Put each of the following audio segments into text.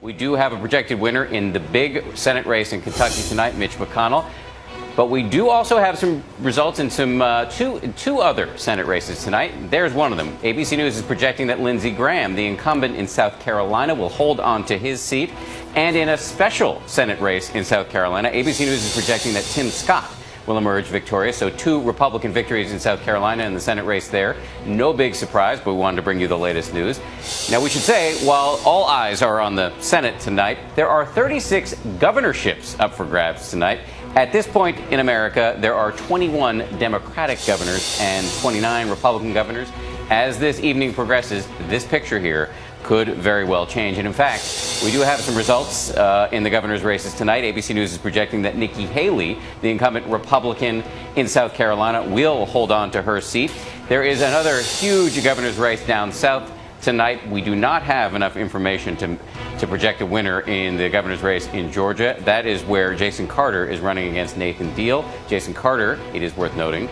We do have a projected winner in the big Senate race in Kentucky tonight, Mitch McConnell. But we do also have some results in some two other Senate races tonight. There's one of them. ABC News is projecting that Lindsey Graham, the incumbent in South Carolina, will hold on to his seat. And in a special Senate race in South Carolina, ABC News is projecting that Tim Scott will emerge victorious. So 2 Republican victories in South Carolina in the Senate race there. No big surprise, but we wanted to bring you the latest news. Now, we should say, while all eyes are on the Senate tonight, there are 36 governorships up for grabs tonight. At this point in America, there are 21 Democratic governors and 29 Republican governors. As this evening progresses, this picture here could very well change. And in fact, we do have some results in the governor's races tonight. ABC News is projecting that Nikki Haley, the incumbent Republican in South Carolina, will hold on to her seat. There is another huge governor's race down south tonight. We do not have enough information to project a winner in the governor's race in Georgia. That is where Jason Carter is running against Nathan Deal. Jason Carter, it is worth noting,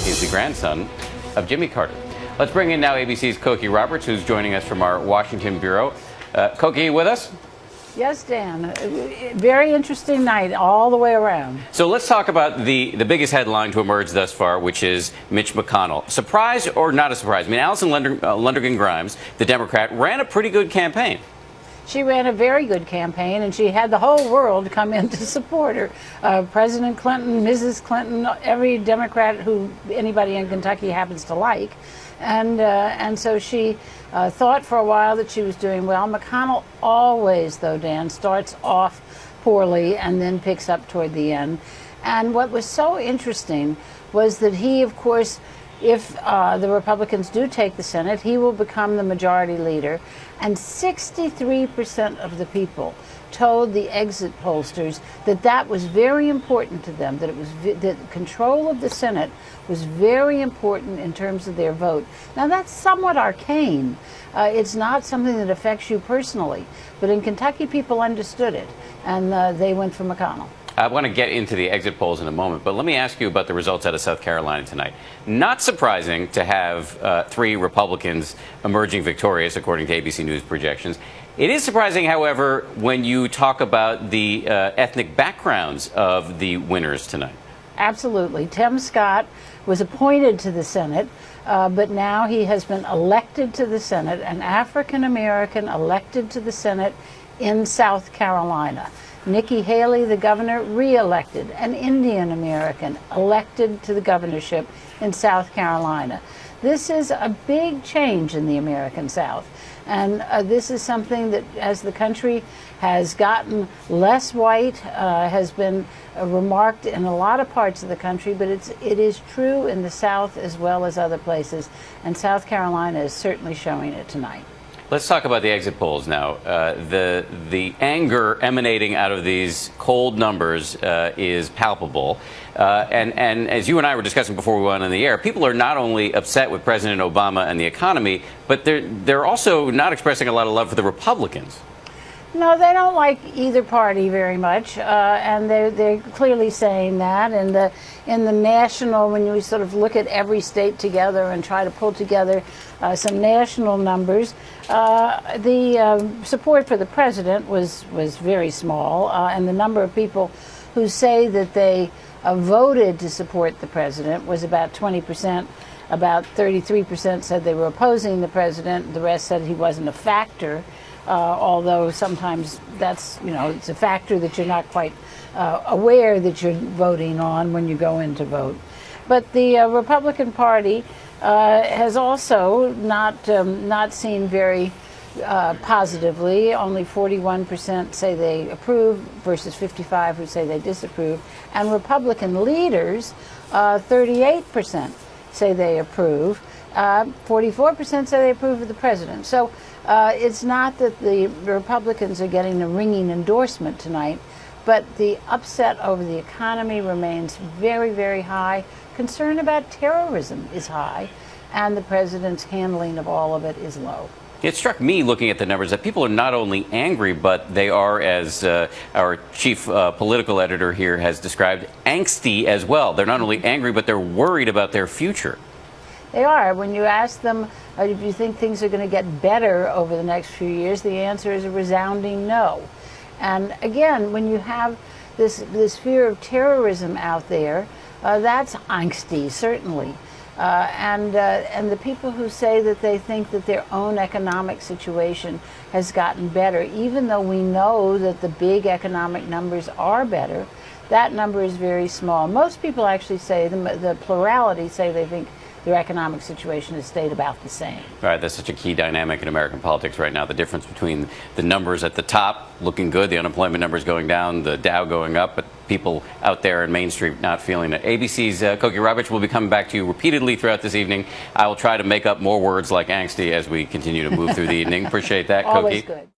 is the grandson of Jimmy Carter. Let's bring in now ABC's Cokie Roberts, who's joining us from our Washington bureau. Cokie, you with us? Yes, Dan. Very interesting night all the way around. So let's talk about the biggest headline to emerge thus far, which is Mitch McConnell. Surprise or not a surprise? I mean, Alison Lundergan Grimes, the Democrat, ran a pretty good campaign. She ran a very good campaign, and she had the whole world come in to support her. President Clinton, Mrs. Clinton, every Democrat who anybody in Kentucky happens to like. And so she thought for a while that she was doing well. McConnell always, though, Dan, starts off poorly and then picks up toward the end. And what was so interesting was that he, of course, if the Republicans do take the Senate, he will become the majority leader. And 63% of the people told the exit pollsters that that was very important to them, that it was that control of the Senate was very important in terms of their vote. Now, that's somewhat arcane. It's not something that affects you personally. But in Kentucky, people understood it, and they went for McConnell. I want to get into the exit polls in a moment, but let me ask you about the results out of South Carolina tonight. Not surprising to have 3 Republicans emerging victorious, according to ABC News projections. It is surprising, however, when you talk about the ethnic backgrounds of the winners tonight. Absolutely. Tim Scott was appointed to the Senate, but now he has been elected to the Senate, an African American elected to the Senate in South Carolina. Nikki Haley, the governor, re-elected, an Indian American elected to the governorship in South Carolina. This is a big change in the American South. And this is something that, as the country has gotten less white, has been remarked in a lot of parts of the country, but it is true in the South as well as other places. And South Carolina is certainly showing it tonight. Let's talk about the exit polls now. The anger emanating out of these cold numbers is palpable. And as you and I were discussing before we went on the air, people are not only upset with President Obama and the economy, but they're also not expressing a lot of love for the Republicans. No, they don't like either party very much, and they're clearly saying that. And in the national, when you sort of look at every state together and try to pull together some national numbers, the support for the president was very small, and the number of people who say that they voted to support the president was about 20%. About 33% said they were opposing the president. The rest said he wasn't a factor. Although sometimes that's, it's a factor that you're not quite aware that you're voting on when you go in to vote. But the Republican Party has also not seen very positively. Only 41% say they approve versus 55% who say they disapprove. And Republican leaders, 38% say they approve. 44% say they approve of the president. So it's not that the Republicans are getting a ringing endorsement tonight, but the upset over the economy remains very, very high. Concern about terrorism is high, and the president's handling of all of it is low. It struck me, looking at the numbers, that people are not only angry, but they are, as our chief political editor here has described, angsty as well. They're not only angry, but they're worried about their future. They are. When you ask them if you think things are going to get better over the next few years, the answer is a resounding no. And again, when you have this fear of terrorism out there, that's angsty, certainly. And the people who say that they think that their own economic situation has gotten better, even though we know that the big economic numbers are better, that number is very small. Most people actually say, the plurality say they think their economic situation has stayed about the same. All right, that's such a key dynamic in American politics right now. The difference between the numbers at the top looking good, the unemployment numbers going down, the Dow going up, but people out there in Main Street not feeling it. ABC's Koki Roberts will be coming back to you repeatedly throughout this evening. I will try to make up more words like angsty as we continue to move through the evening. Appreciate that, Koki. Always good.